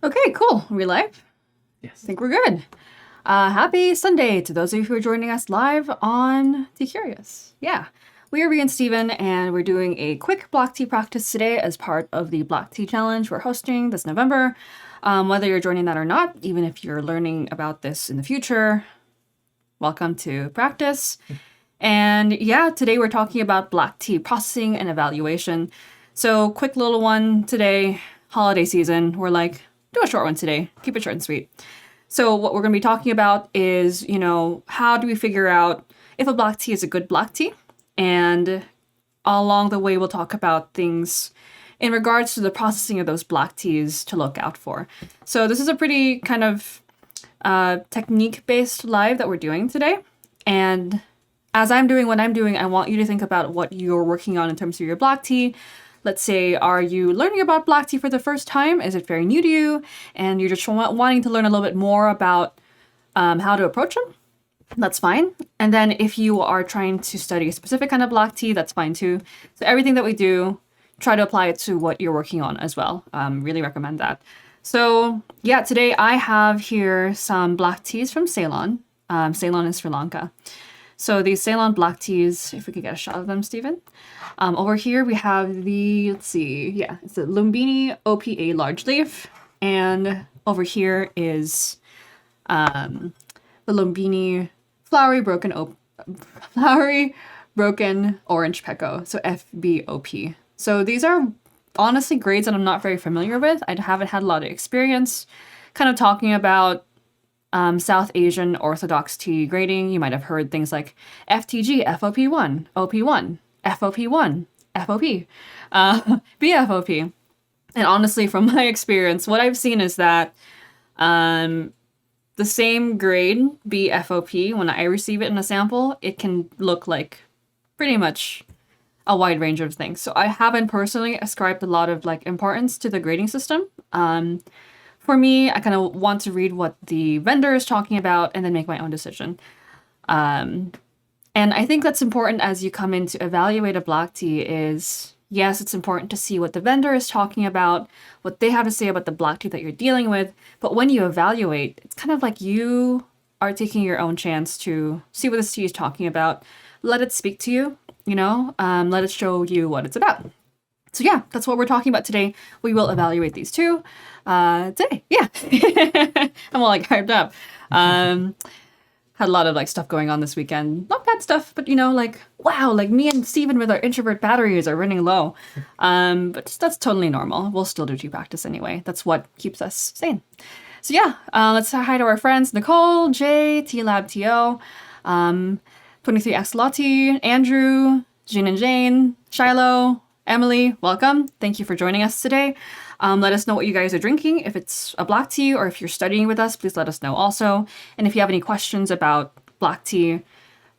Okay, cool. We live? Yes. I think we're good. Happy Sunday to those of you who are joining us live on Tea Curious. Yeah, we are Rhea and Steven, and we're doing a quick block tea practice today as part of the block tea challenge we're hosting this November. Whether you're joining that or not, even if you're learning about this in the future, welcome to practice. And yeah, today we're talking about black tea processing and evaluation. So, quick little one today, holiday season. We're like, do a short one today, keep it short and sweet. So, what we're going to be talking about is, how do we figure out if a black tea is a good black tea? And along the way, we'll talk about things in regards to the processing of those black teas to look out for. So, this is a pretty kind of technique based live that we're doing today. And as I'm doing what I'm doing, I want you to think about what you're working on in terms of your black tea. Let's say, are you learning about black tea for the first time? Is it very new to you? And you're just wanting to learn a little bit more about how to approach them? That's fine. And then if you are trying to study a specific kind of black tea, that's fine too. So everything that we do, try to apply it to what you're working on as well. Really recommend that. So yeah, today I have here some black teas from Ceylon. Ceylon is Sri Lanka. So these Ceylon black teas, if we could get a shot of them, Stephen. Over here we have the, it's the Lumbini OPA large leaf. And over here is the Lumbini flowery broken orange peko, so FBOP. So these are honestly grades that I'm not very familiar with. I haven't had a lot of experience kind of talking about South Asian Orthodox tea grading. You might have heard things like FTG, FOP1, OP1, FOP1, FOP, BFOP. And honestly, from my experience, what I've seen is that the same grade, BFOP, when I receive it in a sample, it can look like pretty much a wide range of things. So I haven't personally ascribed a lot of importance to the grading system. For me, I kind of want to read what the vendor is talking about and then make my own decision. And I think that's important as you come in to evaluate a black tea is, yes, it's important to see what the vendor is talking about, what they have to say about the black tea that you're dealing with. But when you evaluate, it's kind of like you are taking your own chance to see what this tea is talking about. Let it speak to you, let it show you what it's about. So yeah, that's what we're talking about today. We will evaluate these two today. Yeah. I'm all hyped up. Had a lot of stuff going on this weekend. Not bad stuff, but wow, me and Steven with our introvert batteries are running low. But that's totally normal. We'll still do tea practice anyway. That's what keeps us sane. So yeah, let's say hi to our friends Nicole, Jay, T-Lab TO, 23 Axolotl, Andrew, Jean and Jane, Shiloh, Emily, welcome. Thank you for joining us today. Let us know what you guys are drinking. If it's a black tea or if you're studying with us, please let us know also. And if you have any questions about black tea,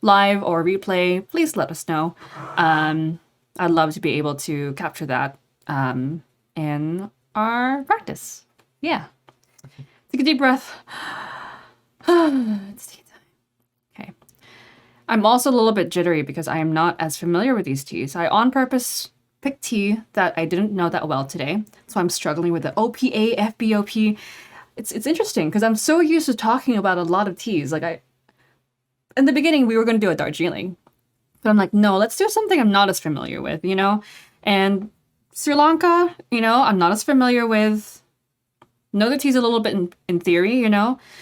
live or replay, please let us know. I'd love to be able to capture that in our practice. Yeah. Take a deep breath. It's tea time. Okay. I'm also a little bit jittery because I am not as familiar with these teas. I on purpose picked tea that I didn't know that well today. So I'm struggling with the OPA, FBOP. It's interesting because I'm so used to talking about a lot of teas. In the beginning, we were going to do a Darjeeling. But I'm like, no, let's do something I'm not as familiar with, And Sri Lanka, I'm not as familiar with. Know the tea's a little bit in theory,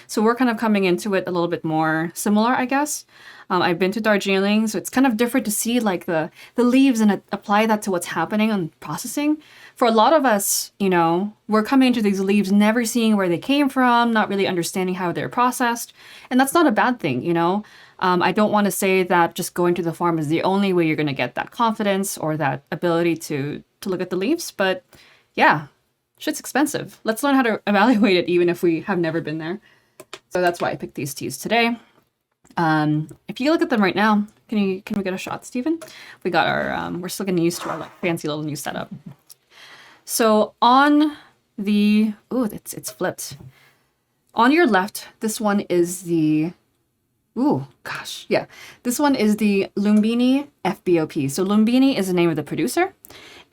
So we're kind of coming into it a little bit more similar, I guess. I've been to Darjeeling, so it's kind of different to see the leaves and apply that to what's happening on processing. For a lot of us, we're coming into these leaves never seeing where they came from, not really understanding how they're processed. And that's not a bad thing, I don't want to say that just going to the farm is the only way you're going to get that confidence or that ability to look at the leaves. But yeah, shit's expensive. Let's learn how to evaluate it even if we have never been there. So that's why I picked these teas today. If you look at them right now, can we get a shot, Stephen? We got our, we're still getting used to our fancy little new setup. So on the, it's flipped. On your left, this one is the, this one is the Lumbini FBOP. So Lumbini is the name of the producer.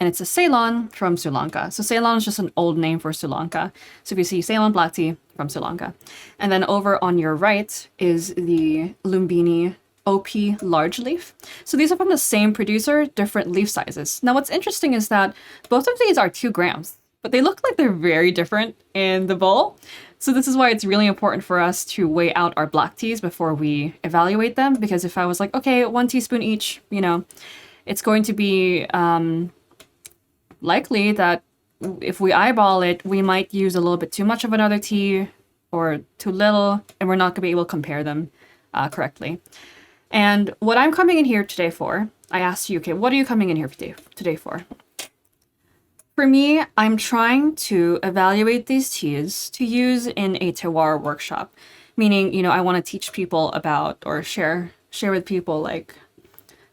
and it's a Ceylon from Sri Lanka. So Ceylon is just an old name for Sri Lanka. So if you see Ceylon black tea from Sri Lanka. And then over on your right is the Lumbini OP large leaf. So these are from the same producer, different leaf sizes. Now what's interesting is that both of these are 2 grams, but they look like they're very different in the bowl. So this is why it's really important for us to weigh out our black teas before we evaluate them. Because if I was like, okay, 1 teaspoon each, you know, it's going to be likely that if we eyeball it, we might use a little bit too much of another tea or too little, and we're not going to be able to compare them correctly. And what I'm coming in here today for, I asked you, okay, what are you coming in here today for? For me, I'm trying to evaluate these teas to use in a terroir workshop, meaning, you know, I want to teach people about or share with people like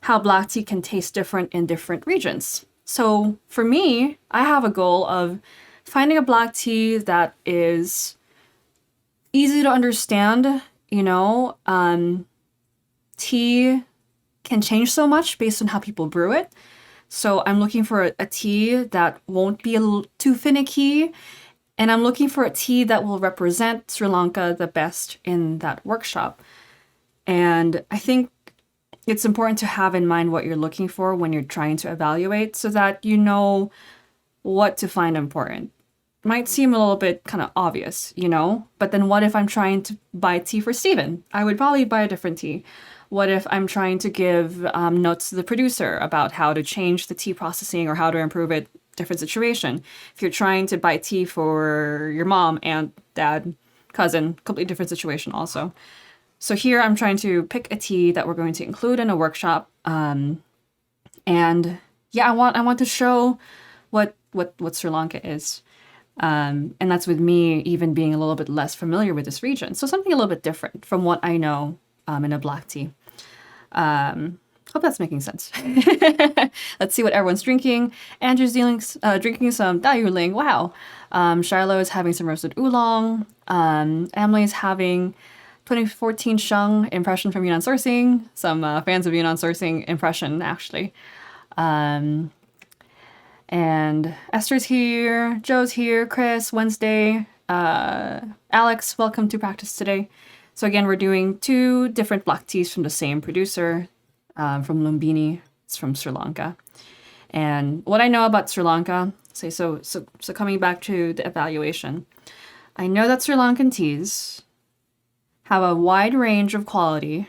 how black tea can taste different in different regions. So for me, I have a goal of finding a black tea that is easy to understand, you know, tea can change so much based on how people brew it. So I'm looking for a tea that won't be a little too finicky, and I'm looking for a tea that will represent Sri Lanka the best in that workshop. And I think it's important to have in mind what you're looking for when you're trying to evaluate so that you know what to find important. Might seem a little bit kind of obvious, you know, but then what if I'm trying to buy tea for Steven? I would probably buy a different tea. What if I'm trying to give notes to the producer about how to change the tea processing or how to improve it? Different situation. If you're trying to buy tea for your mom, aunt, dad, cousin, completely different situation also. So here I'm trying to pick a tea that we're going to include in a workshop. And yeah, I want to show what Sri Lanka is. And that's with me even being a little bit less familiar with this region. So something a little bit different from what I know in a black tea. Hope that's making sense. Let's see what everyone's drinking. Andrew's drinking some Dayuling. Wow. Shiloh is having some roasted oolong. Emily's having 2014 Sheng impression from Yunnan Sourcing. Some fans of Yunnan Sourcing impression, actually. And Esther's here. Joe's here. Chris, Wednesday. Alex, welcome to practice today. So again, we're doing 2 different black teas from the same producer, from Lumbini. It's from Sri Lanka. And what I know about Sri Lanka, so coming back to the evaluation, I know that Sri Lankan teas have a wide range of quality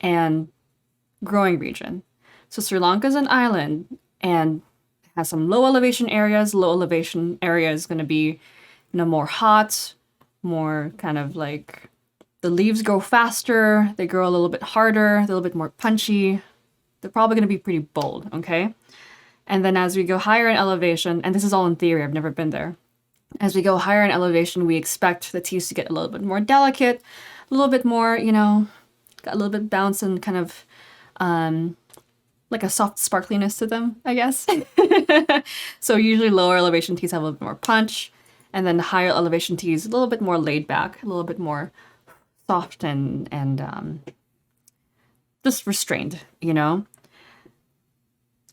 and growing region. So Sri Lanka is an island and has some low elevation areas. Low elevation area is going to be, you know, more hot, more kind of like the leaves grow faster, they grow a little bit harder, a little bit more punchy. They're probably going to be pretty bold, okay? And then as we go higher in elevation, and this is all in theory, I've never been there. As we go higher in elevation, we expect the teas to get a little bit more delicate, a little bit more, you know, got a little bit bounce and kind of like a soft sparkliness to them, I guess. So usually lower elevation teas have a little bit more punch, and then higher elevation teas a little bit more laid back, a little bit more soft and just restrained, you know.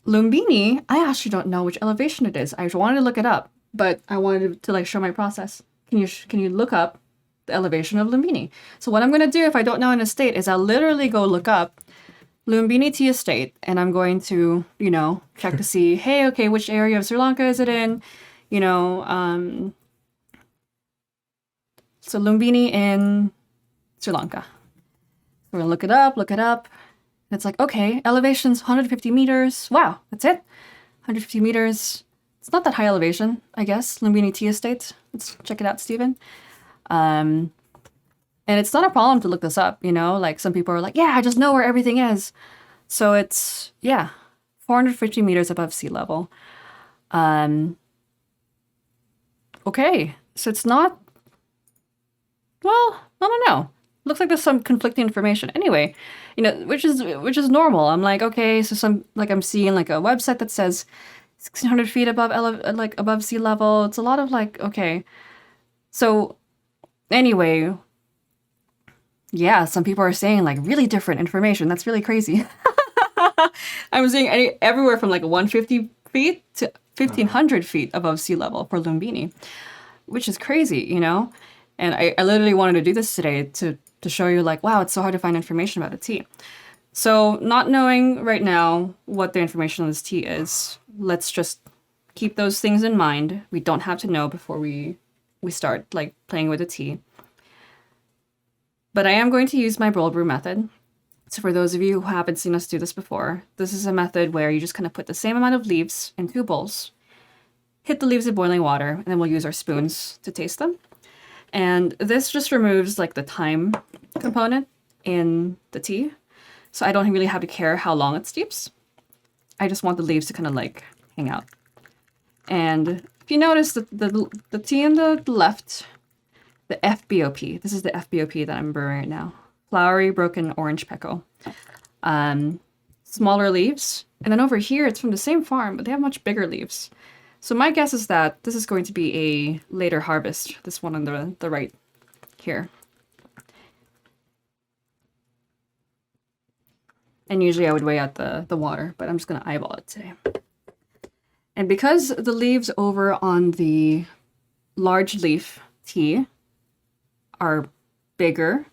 Lumbini, I actually don't know which elevation it is. I wanted to look it up, but I wanted to like show my process. Can you look up the elevation of Lumbini? So what I'm going to do if I don't know an estate is I'll literally go look up Lumbini Tea Estate, and I'm going to, you know, check to see, hey, okay, which area of Sri Lanka is it in? You know, so Lumbini in Sri Lanka. We're gonna look it up. And it's like, okay, elevation's 150 meters. Wow, that's it. 150 meters. It's not that high elevation, I guess. Lumbini Tea Estate. Let's check it out, Stephen. And it's not a problem to look this up, you know? Like some people are like, yeah, I just know where everything is. So it's, yeah, 450 meters above sea level. Okay, so it's not, well, I don't know. Looks like there's some conflicting information. Anyway, you know, which is normal. I'm like, okay, so I'm seeing like a website that says 1,600 feet above sea level. It's a lot of like, okay. So anyway, yeah, some people are saying like really different information. That's really crazy. I'm seeing everywhere from like 150 feet to 1,500 feet above sea level for Lumbini, which is crazy, you know? And I literally wanted to do this today to show you like, wow, it's so hard to find information about a tea. So not knowing right now what the information on this tea is, let's just keep those things in mind. We don't have to know before we start like playing with the tea. But I am going to use my bowl brew method. So for those of you who haven't seen us do this before, this is a method where you just kind of put the same amount of leaves in 2 bowls, hit the leaves with boiling water, and then we'll use our spoons to taste them. And this just removes like the time component in the tea. So I don't really have to care how long it steeps. I just want the leaves to kind of like hang out. And if you notice the tea on the left, the FBOP, this is the FBOP that I'm brewing right now. Flowery Broken Orange Pekoe. Smaller leaves. And then over here, it's from the same farm, but they have much bigger leaves. So my guess is that this is going to be a later harvest, this one on the right here. And usually I would weigh out the water, but I'm just going to eyeball it today. And because the leaves over on the large leaf tea are bigger,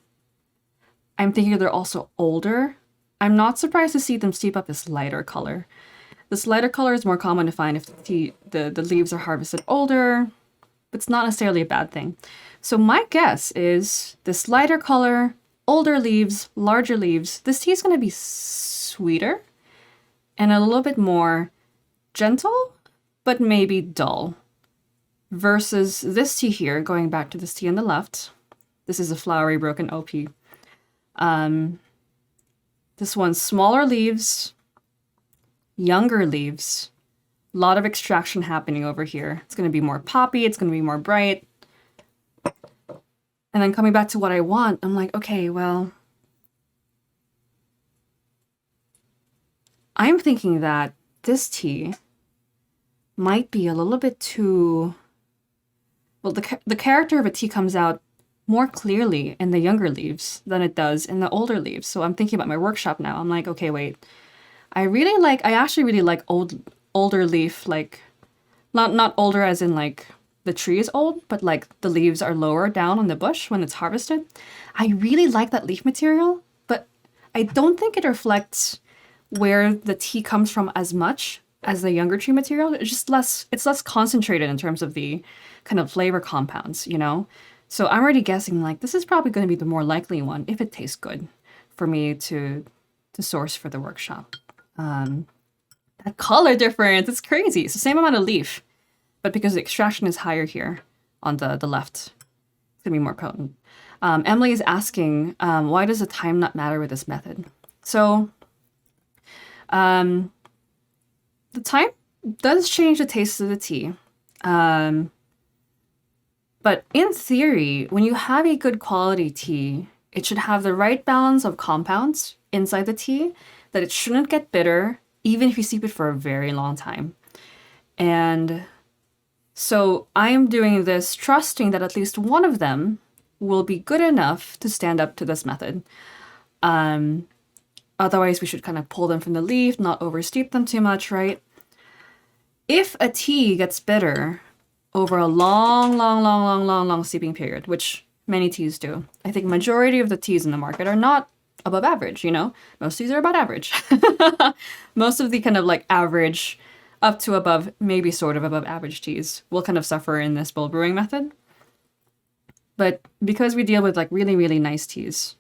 I'm thinking they're also older. I'm not surprised to see them steep up this lighter color. This lighter color is more common to find if the leaves are harvested older, but it's not necessarily a bad thing. So my guess is this lighter color, older leaves, larger leaves, this tea is going to be sweeter and a little bit more gentle, but maybe dull. Versus this tea here, going back to this tea on the left, this is a Flowery Broken OP. This one's smaller leaves, younger leaves, a lot of extraction happening over here. It's going to be more poppy, it's going to be more bright. And then coming back to what I want, I'm like, okay, well, I'm thinking that this tea might be a little bit too... Well, the character of a tea comes out more clearly in the younger leaves than it does in the older leaves. So I'm thinking about my workshop now. I'm like, okay, wait. I actually really like older leaf, like, not older as in like the tree is old, but like the leaves are lower down on the bush when it's harvested. I really like that leaf material, but I don't think it reflects where the tea comes from as much as the younger tree material. It's less concentrated in terms of the kind of flavor compounds, you know? So I'm already guessing like this is probably going to be the more likely one if it tastes good for me to source for the workshop. That color difference, it's crazy. It's the same amount of leaf, but because the extraction is higher here on the left, it's gonna be more potent. Emily is asking, why does the time not matter with this method? So the time does change the taste of the tea. But in theory, when you have a good quality tea, it should have the right balance of compounds inside the tea, that it shouldn't get bitter, even if you steep it for a very long time. And so I am doing this trusting that at least one of them will be good enough to stand up to this method. Otherwise, we should kind of pull them from the leaf, not oversteep them too much, right? If a tea gets bitter over a long steeping period, which many teas do, I think majority of the teas in the market are not above average, you know? Most teas are about average. Most of the kind of like average up to above, maybe sort of above average teas will kind of suffer in this bowl brewing method. But because we deal with like really, really nice teas,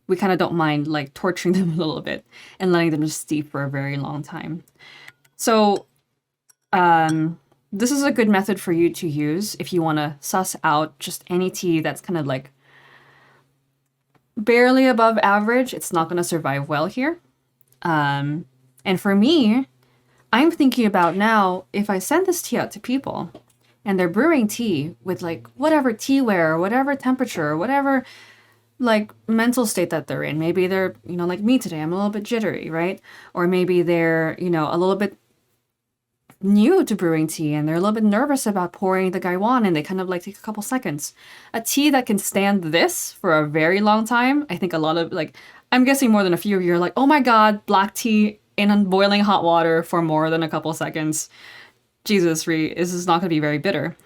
we kind of don't mind like torturing them a little bit and letting them just steep for a very long time. So this is a good method for you to use if you want to suss out just any tea that's kind of like barely above average. It's not going to survive well here. And for me, I'm thinking about now, if I send this tea out to people and they're brewing tea with like whatever teaware, or whatever temperature, or whatever like mental state that they're in. Maybe they're, you know, like me today, I'm a little bit jittery, right? Or maybe they're, you know, a little bit new to brewing tea and they're a little bit nervous about pouring the gaiwan and they kind of like take a couple seconds. A tea that can stand this for a very long time, I think a lot of like, I'm guessing more than a few of you are like, oh my God, black tea in boiling hot water for more than a couple seconds, Jesus, this is not going to be very bitter.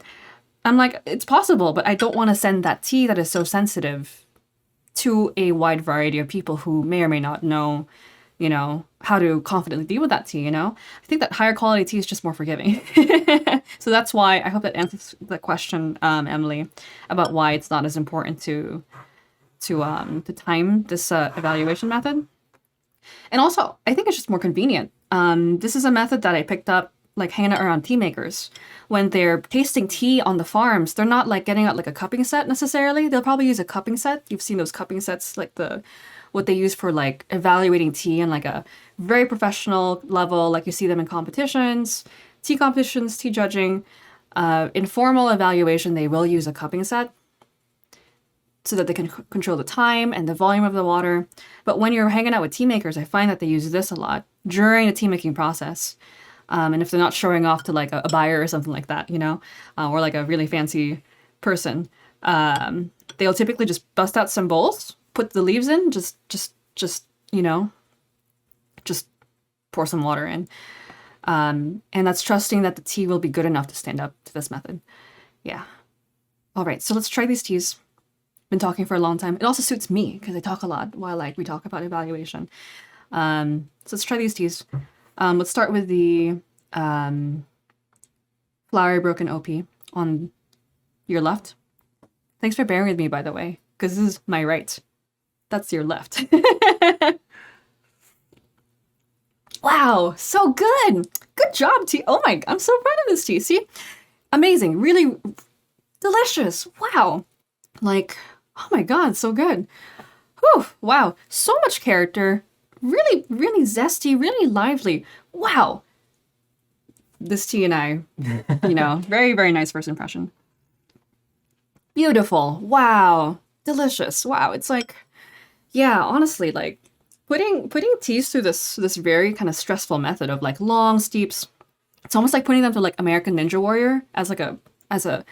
I'm like, it's possible, but I don't want to send that tea that is so sensitive to a wide variety of people who may or may not know, how to confidently deal with that tea, I think that higher quality tea is just more forgiving. So that's why I hope that answers the question, Emily, about why it's not as important to time this evaluation method. And also, I think it's just more convenient. This is a method that I picked up like hanging out around tea makers. When they're tasting tea on the farms, they're not like getting out like a cupping set necessarily. They'll probably use a cupping set. You've seen those cupping sets, like what they use for like evaluating tea on like a very professional level. Like you see them in competitions, tea judging. Informal evaluation, they will use a cupping set so that they can control the time and the volume of the water. But when you're hanging out with tea makers, I find that they use this a lot during the tea making process. And if they're not showing off to like a buyer or something like that, or like a really fancy person, they'll typically just bust out some bowls, put the leaves in, just pour some water in. And that's trusting that the tea will be good enough to stand up to this method. Yeah. All right, so let's try these teas. Been talking for a long time. It also suits me because I talk a lot while we talk about evaluation. So let's try these teas. Let's start with the flowery broken OP on your left. Thanks for bearing with me, by the way, because this is my right. That's your left. Wow, so good. Good job, tea. Oh my, I'm so proud of this tea. See? Amazing. Really delicious. Wow. Like, oh my God, so good. Whew, wow. So much character. Really, really zesty, really lively. Wow. This tea and I, very, very nice first impression. Beautiful. Wow. Delicious. Wow. It's like, yeah, honestly, like putting teas through this very kind of stressful method of like long steeps. It's almost like putting them through like American Ninja Warrior as a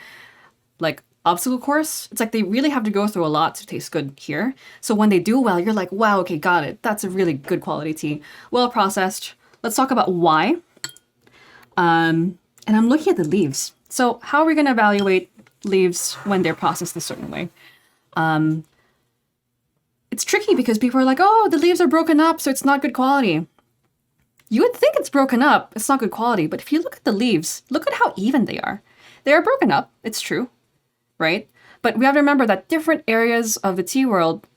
like obstacle course. It's like they really have to go through a lot to taste good here. So when they do well, you're like, wow, okay, got it. That's a really good quality tea. Well processed. Let's talk about why. And I'm looking at the leaves. So how are we going to evaluate leaves when they're processed a certain way? It's tricky because people are like, oh, the leaves are broken up, so it's not good quality. You would think it's broken up, it's not good quality. But if you look at the leaves, look at how even they are. They are broken up, it's true, right? But we have to remember that different areas of the tea world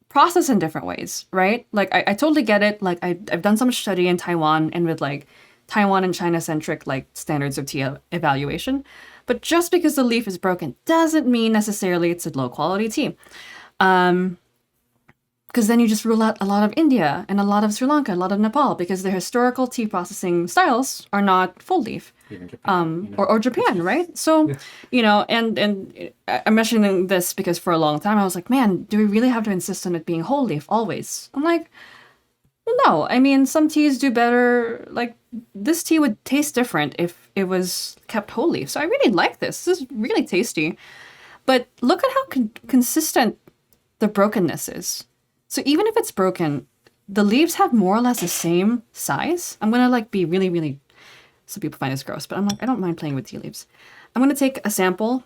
process in different ways, right? Like, I totally get it. Like, I've done so much study in Taiwan and with, like, Taiwan and China-centric, like, standards of tea evaluation. But just because the leaf is broken doesn't mean necessarily it's a low-quality tea. Because then you just rule out a lot of India and a lot of Sri Lanka, a lot of Nepal, because their historical tea processing styles are not full leaf. Even Japan, or Japan, right? So, and I'm mentioning this because for a long time I was like, man, do we really have to insist on it being whole leaf always? I'm like, well, no. I mean, some teas do better. Like, this tea would taste different if it was kept whole leaf. So I really like this. This is really tasty. But look at how consistent the brokenness is. So even if it's broken, the leaves have more or less the same size. I'm going to like be really, really, some people find this gross, but I'm like, I don't mind playing with tea leaves. I'm going to take a sample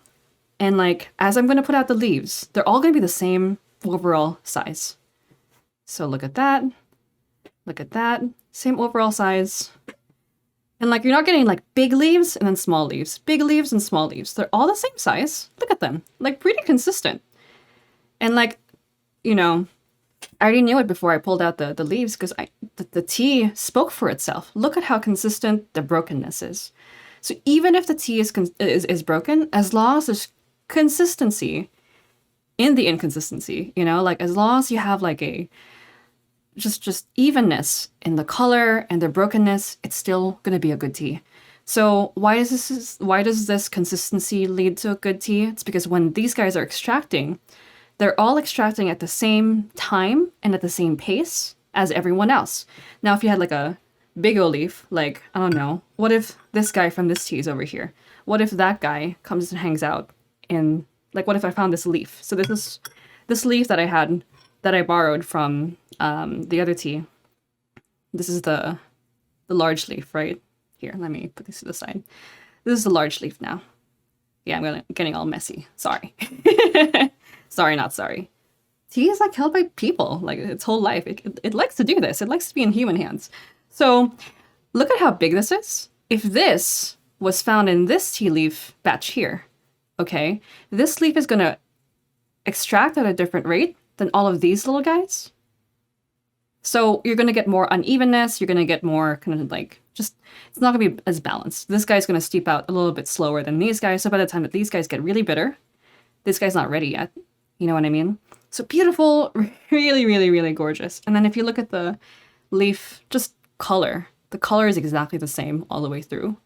and like, as I'm going to put out the leaves, they're all going to be the same overall size. So look at that, same overall size. And like, you're not getting like big leaves and then small leaves, big leaves and small leaves. They're all the same size. Look at them, like pretty consistent. And like, I already knew it before I pulled out the leaves because the tea spoke for itself. Look at how consistent the brokenness is. So even if the tea is broken, as long as there's consistency in the inconsistency, like as long as you have like a just evenness in the color and the brokenness, it's still going to be a good tea. So why does this consistency lead to a good tea? It's because when these guys are extracting, they're all extracting at the same time and at the same pace as everyone else. Now, if you had like a big old leaf, like, I don't know, what if this guy from this tea is over here? What if that guy comes and hangs out in, like, what if I found this leaf? So this is this leaf that I borrowed from the other tea. This is the large leaf, right? Here, let me put this to the side. This is the large leaf now. Yeah, getting all messy. Sorry. Sorry, not sorry. Tea is like held by people, like its whole life. It likes to do this. It likes to be in human hands. So look at how big this is. If this was found in this tea leaf batch here, okay, this leaf is going to extract at a different rate than all of these little guys. So you're going to get more unevenness. You're going to get more kind of like just, it's not going to be as balanced. This guy's going to steep out a little bit slower than these guys. So by the time that these guys get really bitter, this guy's not ready yet. You know what I mean? So beautiful, really, really, really gorgeous. And then if you look at the leaf, just color, the color is exactly the same all the way through.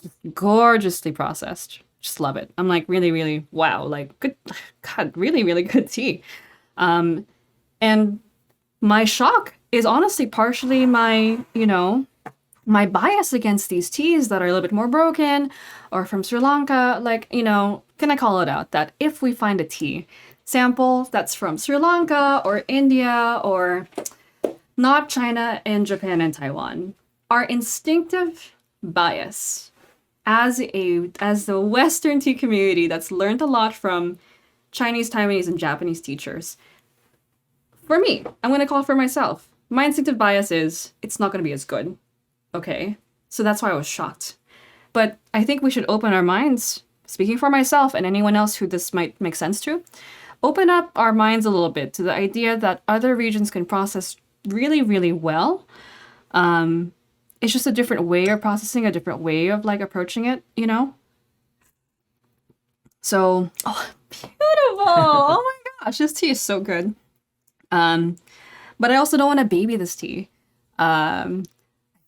Just gorgeously processed. Just love it. I'm like, really, really, wow. Like, good, God, really, really good tea. And my shock is honestly partially my, my bias against these teas that are a little bit more broken or from Sri Lanka. Like, can I call it out that if we find a tea sample that's from Sri Lanka or India or not China and Japan and Taiwan, our instinctive bias as the Western tea community that's learned a lot from Chinese, Taiwanese, and Japanese teachers, for me, I'm going to call for myself. My instinctive bias is it's not going to be as good. Okay? So that's why I was shocked. But I think we should open our minds, speaking for myself and anyone else who this might make sense to, open up our minds a little bit to the idea that other regions can process really, really well. It's just a different way of processing, a different way of like approaching it, So, oh, beautiful. Oh my gosh, this tea is so good. But I also don't want to baby this tea. I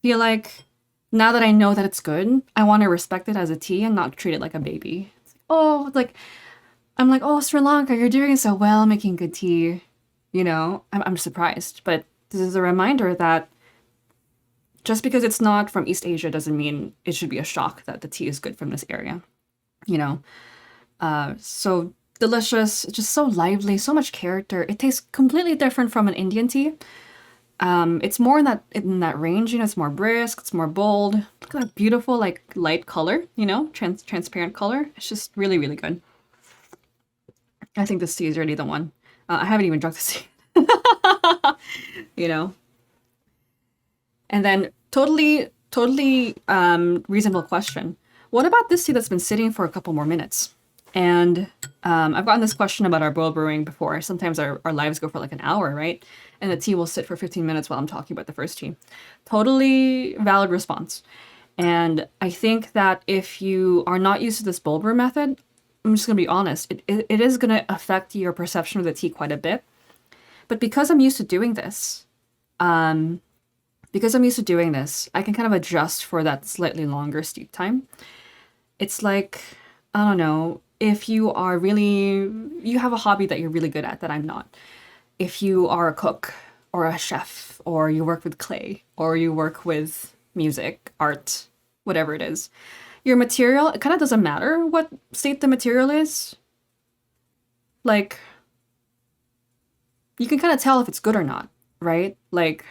feel like now that I know that it's good, I want to respect it as a tea and not treat it like a baby. I'm like, oh, Sri Lanka, you're doing so well making good tea. I'm surprised. But this is a reminder that just because it's not from East Asia doesn't mean it should be a shock that the tea is good from this area. So delicious, just so lively, so much character. It tastes completely different from an Indian tea. It's more in that range, it's more brisk, it's more bold. Look at that beautiful, like, light color, transparent color. It's just really, really good. I think this tea is really the one. I haven't even drunk this tea. And then totally reasonable question. What about this tea that's been sitting for a couple more minutes? And I've gotten this question about our boil brewing before. Sometimes our lives go for like an hour, right? And the tea will sit for 15 minutes while I'm talking about the first tea. Totally valid response. And I think that if you are not used to this boil brew method, I'm just going to be honest, it is going to affect your perception of the tea quite a bit. But because I'm used to doing this, I can kind of adjust for that slightly longer steep time. It's like, I don't know, if you have a hobby that you're really good at that I'm not. If you are a cook or a chef, or you work with clay, or you work with music, art, whatever it is, your material, it kind of doesn't matter what state the material is. Like, you can kind of tell if it's good or not, right? Like,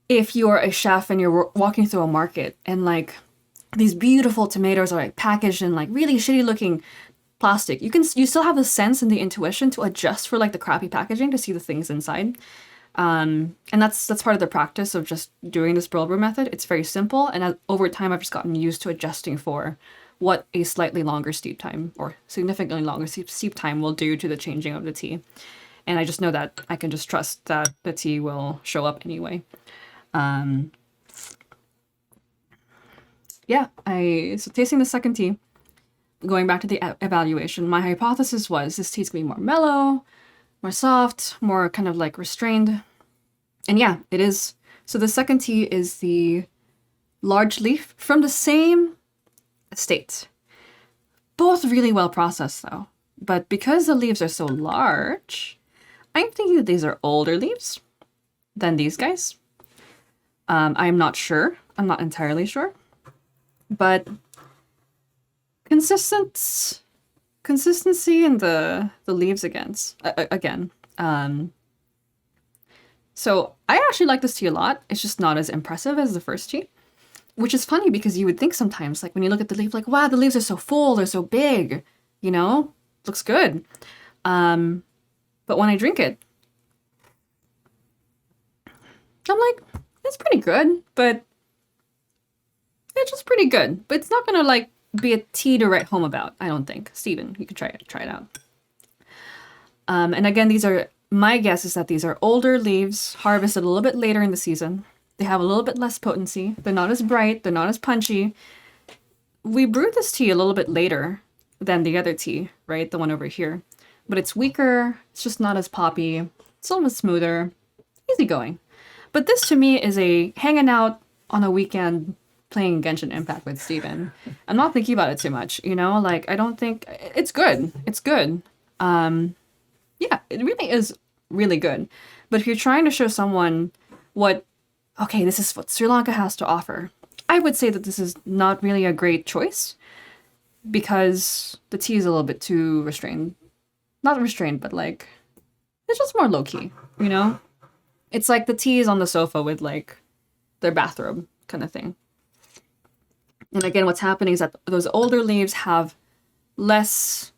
if you're a chef and you're walking through a market and like these beautiful tomatoes are like packaged in like really shitty looking plastic, you still have the sense and the intuition to adjust for like the crappy packaging to see the things inside. And that's part of the practice of just doing this boil brew method. It's very simple, and over time I've just gotten used to adjusting for what a slightly longer steep time or significantly longer steep time will do to the changing of the tea. And I just know that I can just trust that the tea will show up anyway. So tasting the second tea, going back to the evaluation, my hypothesis was this tea's gonna be more mellow, more soft, more kind of like restrained. And yeah, it is. So the second tea is the large leaf from the same estate. Both really well processed though. But because the leaves are so large, I'm thinking that these are older leaves than these guys. I'm not sure. I'm not entirely sure. But consistency in the leaves again. So I actually like this tea a lot. It's just not as impressive as the first tea, which is funny because you would think sometimes, like when you look at the leaf, like, wow, the leaves are so full, they're so big, you know, looks good. But when I drink it, I'm like, it's pretty good, but it's just pretty good. But it's not gonna like be a tea to write home about, I don't think. Steven, you can try it out. And again, my guess is that these are older leaves, harvested a little bit later in the season. They have a little bit less potency. They're not as bright. They're not as punchy. We brewed this tea a little bit later than the other tea, right? The one over here. But it's weaker. It's just not as poppy. It's a little bit smoother. Easygoing. But this to me is a hanging out on a weekend playing Genshin Impact with Steven. I'm not thinking about it too much, you know? Like, I don't think... It's good. It's good. Yeah, it really is really good. But if you're trying to show someone okay, this is what Sri Lanka has to offer, I would say that this is not really a great choice because the tea is a little bit too restrained. Not restrained, but like, it's just more low-key, you know? It's like the tea is on the sofa with like their bathrobe kind of thing. And again, what's happening is that those older leaves have less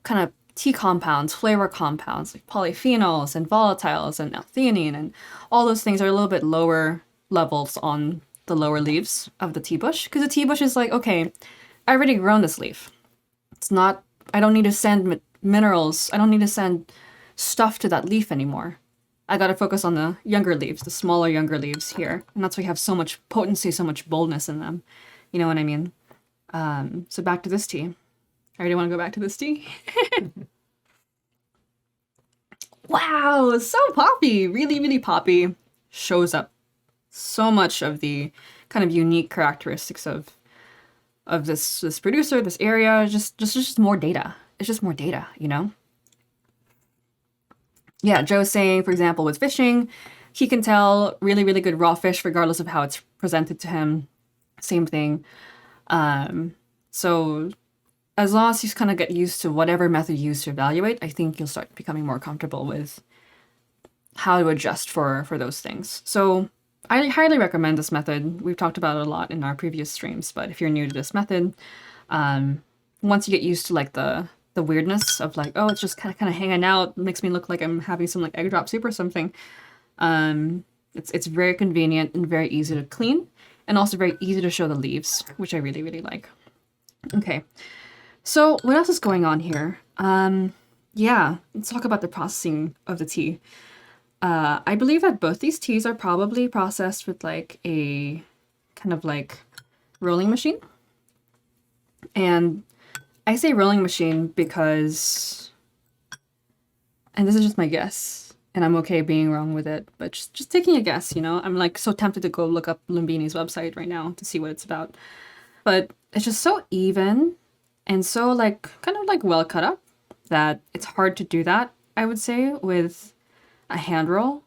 kind of tea compounds, flavor compounds, like polyphenols and volatiles and L-theanine, and all those things are a little bit lower levels on the lower leaves of the tea bush. Because the tea bush is like, okay, I already grown this leaf. It's not, I don't need to send minerals, I don't need to send stuff to that leaf anymore. I gotta focus on the younger leaves, the smaller, younger leaves here. And that's why you have so much potency, so much boldness in them. You know what I mean? So back to this tea. I already want to go back to this tea. Wow, so poppy. Really, really poppy. Shows up so much of the kind of unique characteristics of this producer, this area. Just more data. It's just more data, you know? Yeah, Joe's saying, for example, with fishing, he can tell really, really good raw fish regardless of how it's presented to him. Same thing. So as long as you kind of get used to whatever method you use to evaluate, I think you'll start becoming more comfortable with how to adjust for those things. So I highly recommend this method. We've talked about it a lot in our previous streams, but if you're new to this method, once you get used to like the weirdness of like, oh, it's just kind of hanging out, it makes me look like I'm having some like egg drop soup or something. It's very convenient and very easy to clean, and also very easy to show the leaves, which I really, really like. Okay. So what else is going on here? Yeah, let's talk about the processing of the tea. I believe that both these teas are probably processed with like a kind of like rolling machine. And I say rolling machine because, and this is just my guess, and I'm okay being wrong with it, but just taking a guess, you know? I'm like so tempted to go look up Lumbini's website right now to see what it's about. But it's just so even and so like kind of like well cut up that it's hard to do that, I would say, with a hand roll.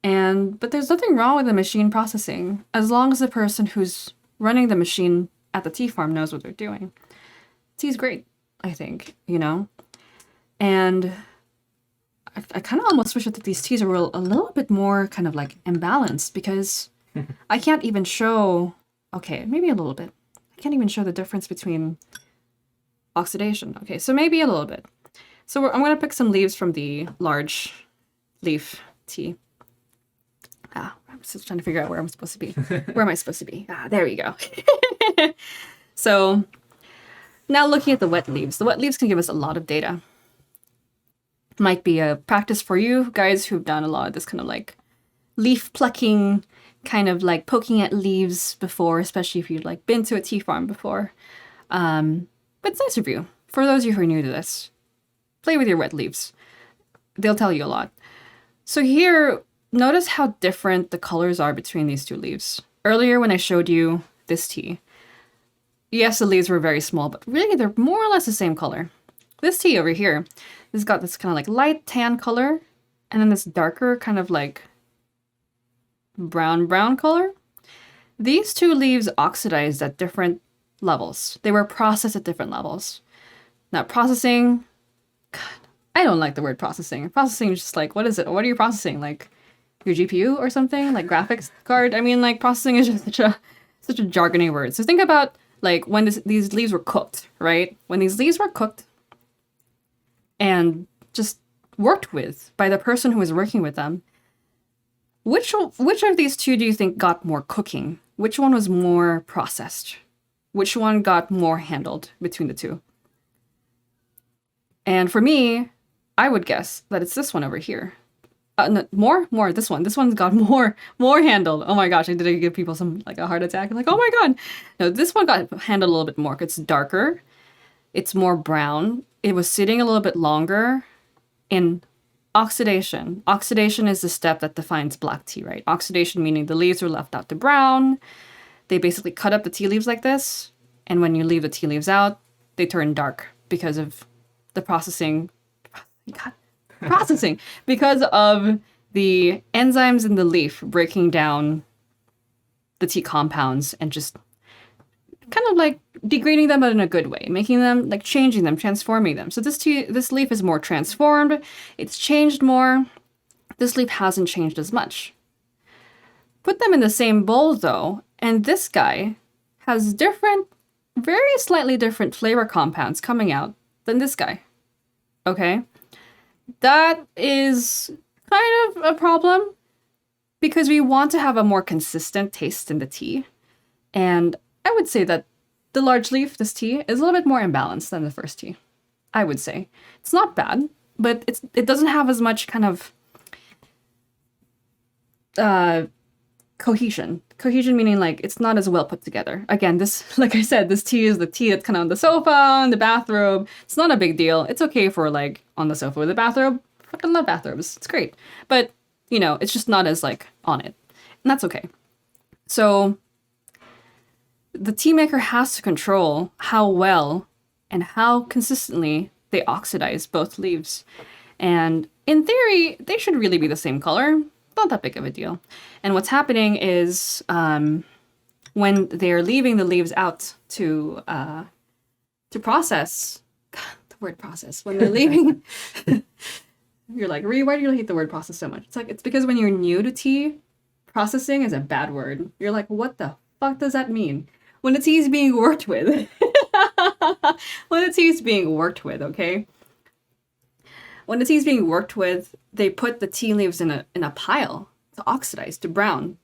But there's nothing wrong with the machine processing as long as the person who's running the machine at the tea farm knows what they're doing. Tea's great, I think, you know? And I kind of almost wish that these teas were a little bit more kind of like imbalanced because I can't even show, okay, maybe a little bit. I can't even show the difference between oxidation. Okay, so maybe a little bit. So I'm going to pick some leaves from the large leaf tea. I'm just trying to figure out where I'm supposed to be. Where am I supposed to be? There we go. So now looking at the wet leaves. The wet leaves can give us a lot of data. Might be a practice for you guys who've done a lot of this kind of like leaf plucking, kind of like poking at leaves before, especially if you've like been to a tea farm before. But it's nice of you. For those of you who are new to this, play with your wet leaves. They'll tell you a lot. So here, notice how different the colors are between these two leaves. Earlier when I showed you this tea, yes, the leaves were very small, but really they're more or less the same color. This tea over here has got this kind of like light tan color, and then this darker kind of like brown color. These two leaves oxidized at different levels. They were processed at different levels. Now processing, God, I don't like the word processing. Processing is just like, what is it? What are you processing? Like your GPU or something? Like graphics card? I mean, like processing is just such a jargony word. So think about like when these leaves were cooked, right? When these leaves were cooked and just worked with by the person who was working with them, which of these two do you think got more cooking? Which one was more processed? Which one got more handled between the two? And for me, I would guess that it's this one over here. No, more. This one. This one's got more handled. Oh my gosh, I did give people some like a heart attack. Like, oh my god. No, this one got handled a little bit more. It's darker. It's more brown. It was sitting a little bit longer in oxidation. Oxidation is the step that defines black tea, right? Oxidation meaning the leaves are left out to brown. They basically cut up the tea leaves like this, and when you leave the tea leaves out, they turn dark because of the processing. God, processing because of the enzymes in the leaf breaking down the tea compounds and just kind of like degrading them, but in a good way, making them like changing them, transforming them. So this leaf is more transformed. It's changed more. This leaf hasn't changed as much. Put them in the same bowl though, and this guy has different, very slightly different flavor compounds coming out than this guy. Okay? That is kind of a problem because we want to have a more consistent taste in the tea. And I would say that the large leaf, this tea, is a little bit more imbalanced than the first tea. I would say. It's not bad, but it doesn't have as much kind of cohesion. Cohesion meaning like it's not as well put together. Again, this, like I said, this tea is the tea that's kind of on the sofa, in the bathrobe. It's not a big deal. It's okay for like on the sofa with a bathrobe. I fucking love bathrobes. It's great. But, you know, it's just not as like on it. And that's okay. So the tea maker has to control how well and how consistently they oxidize both leaves. And in theory, they should really be the same color. Not that big of a deal. And what's happening is when they're leaving the leaves out to process, God, the word process, when they're leaving, you're like, Ree, why do you hate the word process so much? It's like, it's because when you're new to tea, processing is a bad word. You're like, what the fuck does that mean? When the tea is being worked with. When the tea is being worked with, okay? When the tea is being worked with, they put the tea leaves in a pile to oxidize, to brown.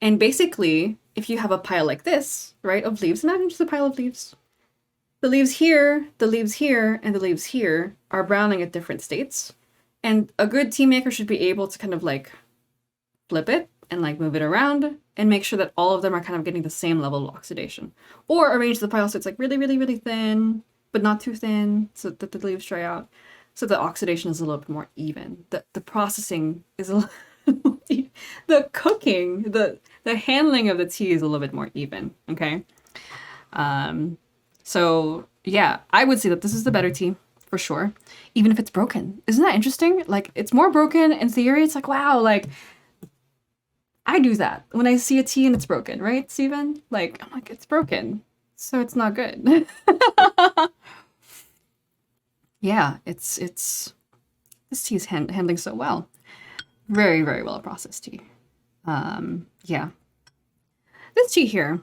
And basically, if you have a pile like this, right, of leaves, imagine just a pile of leaves. The leaves here, the leaves here, and the leaves here are browning at different states. And a good tea maker should be able to kind of like flip it and like move it around and make sure that all of them are kind of getting the same level of oxidation. Or arrange the pile so it's like really, really, really thin, but not too thin so that the leaves dry out. So the oxidation is a little bit more even. The processing is a little the cooking, the handling of the tea is a little bit more even, okay? So yeah, I would say that this is the better tea for sure, even if it's broken. Isn't that interesting? Like it's more broken in theory. It's like, wow, like I do that when I see a tea and it's broken, right, Steven? Like, I'm like, it's broken, so it's not good. Yeah, it's this tea is handling so well. Very, very well processed tea. Yeah. This tea here,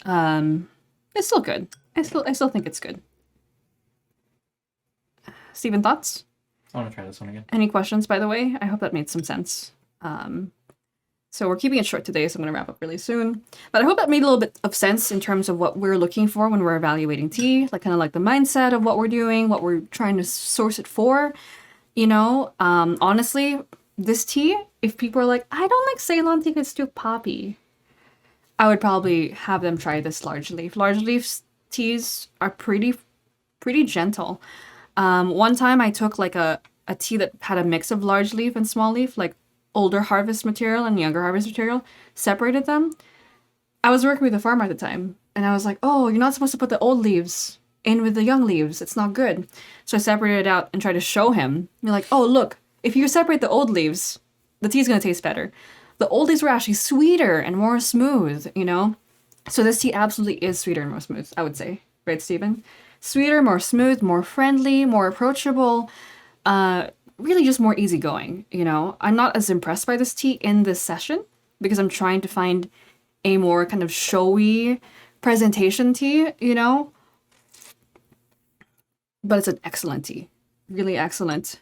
it's still good. I still think it's good. Steven, thoughts? I want to try this one again. Any questions, by the way? I hope that made some sense. So we're keeping it short today, so I'm going to wrap up really soon. But I hope that made a little bit of sense in terms of what we're looking for when we're evaluating tea, like kind of like the mindset of what we're doing, what we're trying to source it for. You know, honestly, this tea, if people are like, I don't like Ceylon tea because it's too poppy, I would probably have them try this large leaf. Large leaf teas are pretty gentle. One time I took like a tea that had a mix of large leaf and small leaf, like older harvest material and younger harvest material, separated them. I was working with a farmer at the time, and I was like, oh, you're not supposed to put the old leaves in with the young leaves. It's not good. So I separated it out and tried to show him. You're like, oh, look, if you separate the old leaves, the tea's going to taste better. The old leaves were actually sweeter and more smooth, you know? So this tea absolutely is sweeter and more smooth, I would say. Right, Stephen? Sweeter, more smooth, more friendly, more approachable. really just more easygoing, you know? I'm not as impressed by this tea in this session because I'm trying to find a more kind of showy presentation tea, you know? But it's an excellent tea. Really excellent.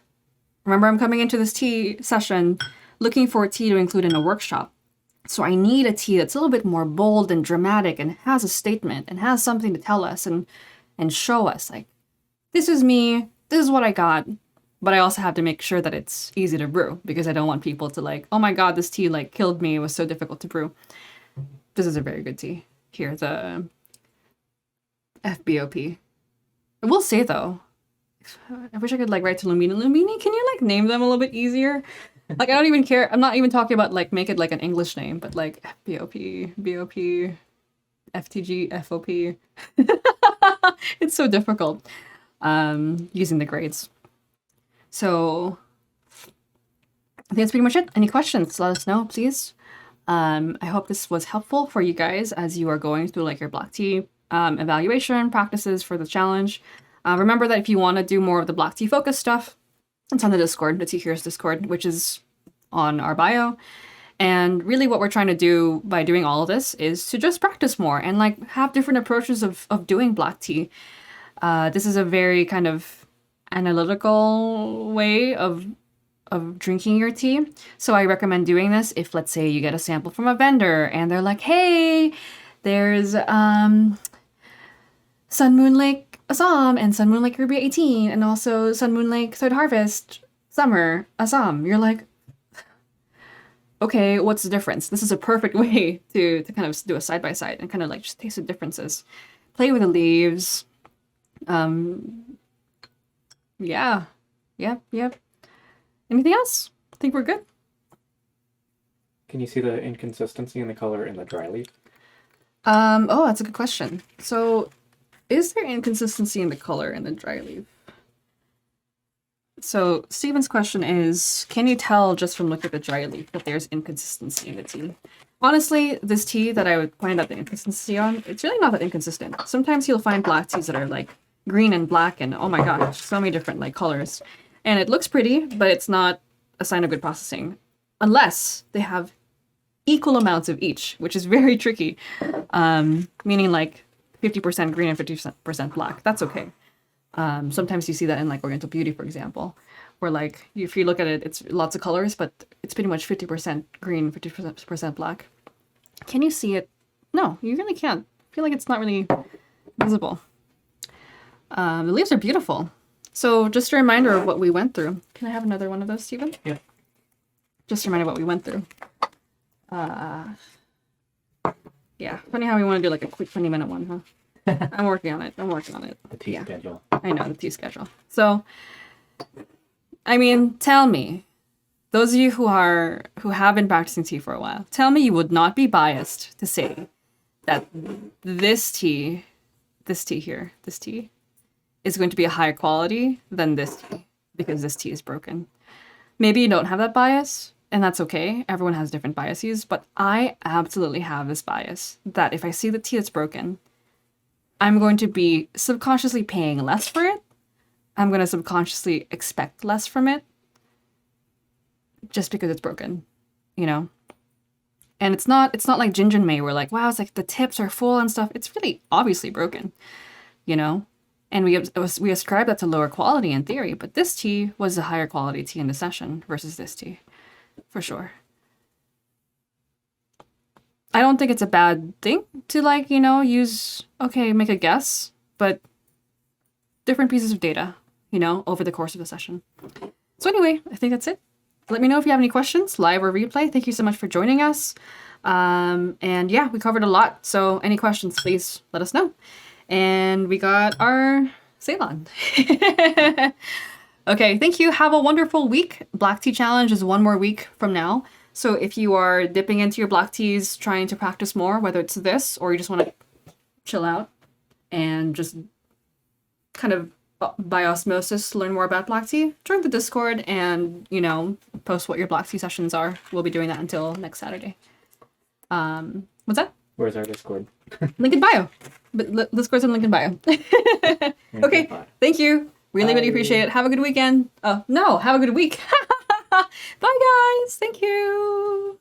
Remember, I'm coming into this tea session looking for a tea to include in a workshop. So I need a tea that's a little bit more bold and dramatic and has a statement and has something to tell us and show us, like, this is me, this is what I got. But I also have to make sure that it's easy to brew because I don't want people to like, oh my god, this tea like killed me, it was so difficult to brew. This is a very good tea. Here, the FBOP. I will say though, I wish I could like write to Lumini. Lumini, can you like name them a little bit easier? Like I don't even care. I'm not even talking about like make it like an English name, but like FBOP, BOP, FTG, FOP. It's so difficult using the grades. So I think that's pretty much it. Any questions? Let us know, please. I hope this was helpful for you guys as you are going through like your black tea evaluation practices for the challenge. Remember that if you want to do more of the black tea focus stuff, it's on the Discord, the Tea Curious Discord, which is on our bio. And really what we're trying to do by doing all of this is to just practice more and like have different approaches of doing black tea. This is a very kind of analytical way of drinking your tea. So I recommend doing this if, let's say, you get a sample from a vendor and they're like, hey, there's Sun Moon Lake Assam and Sun Moon Lake Ruby 18 and also Sun Moon Lake Third Harvest Summer Assam. You're like, okay, what's the difference? This is a perfect way to kind of do a side-by-side and kind of like just taste the differences. Play with the leaves. Yeah. Yep. Anything else? I think we're good. Can you see the inconsistency in the color in the dry leaf? Oh, that's a good question. So, is there inconsistency in the color in the dry leaf? So, Steven's question is, can you tell just from looking at the dry leaf that there's inconsistency in the tea? Honestly, this tea that I would point out the inconsistency on, it's really not that inconsistent. Sometimes you'll find black teas that are like green and black and oh my gosh, so many different like colors. And it looks pretty, but it's not a sign of good processing. Unless they have equal amounts of each, which is very tricky. Meaning like 50% green and 50% black. That's okay. Sometimes you see that in like Oriental Beauty, for example, where like if you look at it, it's lots of colors, but it's pretty much 50% green, 50% black. Can you see it? No, you really can't. I feel like it's not really visible. The leaves are beautiful. So just a reminder of what we went through. Can I have another one of those, Steven? Yeah. Just a reminder of what we went through. Yeah, funny how we want to do like a quick 20-minute one, huh? I'm working on it. The tea schedule. I know, the tea schedule. So, I mean, tell me, those of you who have been practicing tea for a while, tell me you would not be biased to say that this tea is going to be a higher quality than this tea because this tea is broken. Maybe you don't have that bias, and that's okay. Everyone has different biases, but I absolutely have this bias that if I see the tea that's broken, I'm going to be subconsciously paying less for it. I'm going to subconsciously expect less from it just because it's broken, you know? And it's not like Jinjin where like, wow, it's like the tips are full and stuff. It's really obviously broken, you know? And we ascribe that to lower quality in theory, but this tea was a higher quality tea in the session versus this tea, for sure. I don't think it's a bad thing to like, you know, make a guess, but different pieces of data, you know, over the course of the session. So anyway, I think that's it. Let me know if you have any questions, live or replay. Thank you so much for joining us. And yeah, we covered a lot. So any questions, please let us know. And we got our Ceylon. Okay, thank you. Have a wonderful week. Black Tea Challenge is one more week from now. So if you are dipping into your black teas, trying to practice more, whether it's this or you just want to chill out and just kind of by osmosis learn more about black tea, join the Discord and, you know, post what your black tea sessions are. We'll be doing that until next Saturday. What's that? Where's our Discord? Link in bio. But Discord's in link in bio. Okay, thank you. Really, really Bye. appreciate it. Have a good weekend. Oh, no, have a good week. Bye, guys. Thank you.